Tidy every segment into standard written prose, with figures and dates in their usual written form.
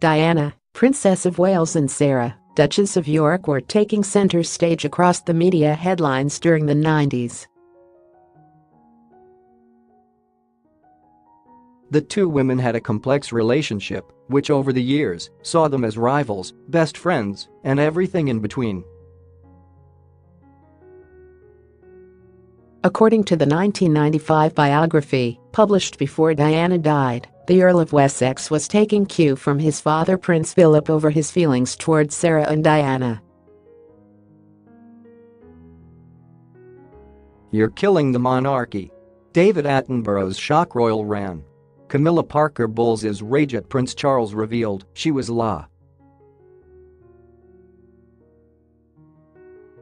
Diana, Princess of Wales and Sarah, Duchess of York were taking center stage across the media headlines during the 90s. The two women had a complex relationship, which over the years saw them as rivals, best friends, and everything in between. According to the 1995 biography, published before Diana died, the Earl of Wessex was taking cue from his father Prince Philip over his feelings towards Sarah and Diana. "You're killing the monarchy." David Attenborough's shock royal ran. Camilla Parker Bowles' rage at Prince Charles revealed she was la.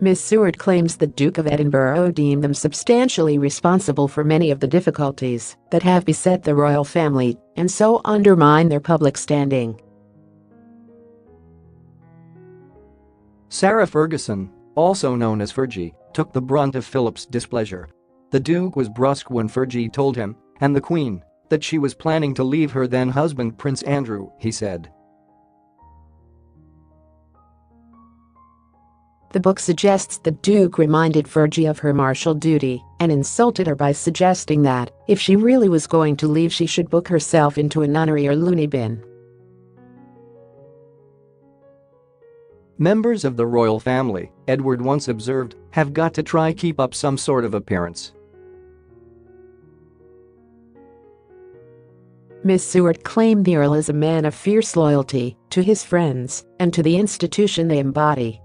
Ms Seward claims the Duke of Edinburgh deemed them substantially responsible for many of the difficulties that have beset the royal family and so undermine their public standing. Sarah Ferguson, also known as Fergie, took the brunt of Philip's displeasure. The Duke was brusque when Fergie told him, and the Queen, that she was planning to leave her then-husband Prince Andrew, he said. The book suggests the Duke reminded Fergie of her martial duty and insulted her by suggesting that, if she really was going to leave, she should book herself into a nunnery or looney bin. Members of the royal family, Edward once observed, have got to try keep up some sort of appearance. Ms Seward claimed the Earl is a man of fierce loyalty to his friends and to the institution they embody.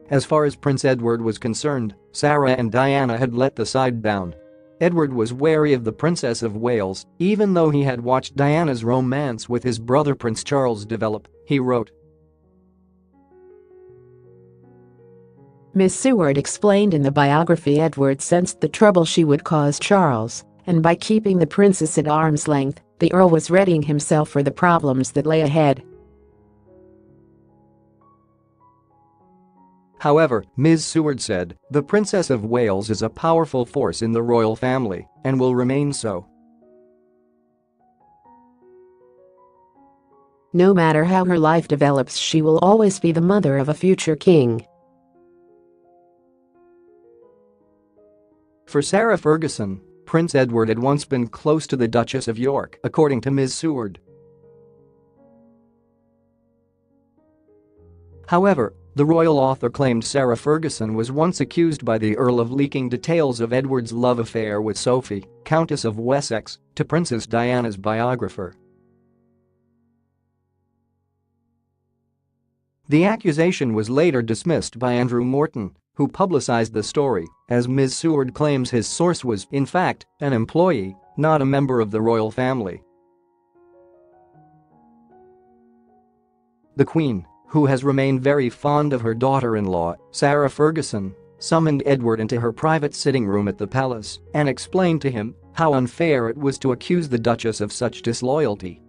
As far as Prince Edward was concerned, Sarah and Diana had let the side down. Edward was wary of the Princess of Wales, even though he had watched Diana's romance with his brother Prince Charles develop, he wrote. Ms Seward explained in the biography Edward sensed the trouble she would cause Charles, and by keeping the princess at arm's length, the Earl was readying himself for the problems that lay ahead. However, Ms Seward said, the Princess of Wales is a powerful force in the royal family and will remain so. No matter how her life develops, she will always be the mother of a future king. For Sarah Ferguson, Prince Edward had once been close to the Duchess of York, according to Ms Seward. However, the royal author claimed Sarah Ferguson was once accused by the Earl of leaking details of Edward's love affair with Sophie, Countess of Wessex, to Princess Diana's biographer. The accusation was later dismissed by Andrew Morton, who publicized the story, as Ms Seward claims his source was, in fact, an employee, not a member of the royal family. The Queen, who has remained very fond of her daughter-in-law, Sarah Ferguson, summoned Edward into her private sitting room at the palace and explained to him how unfair it was to accuse the Duchess of such disloyalty.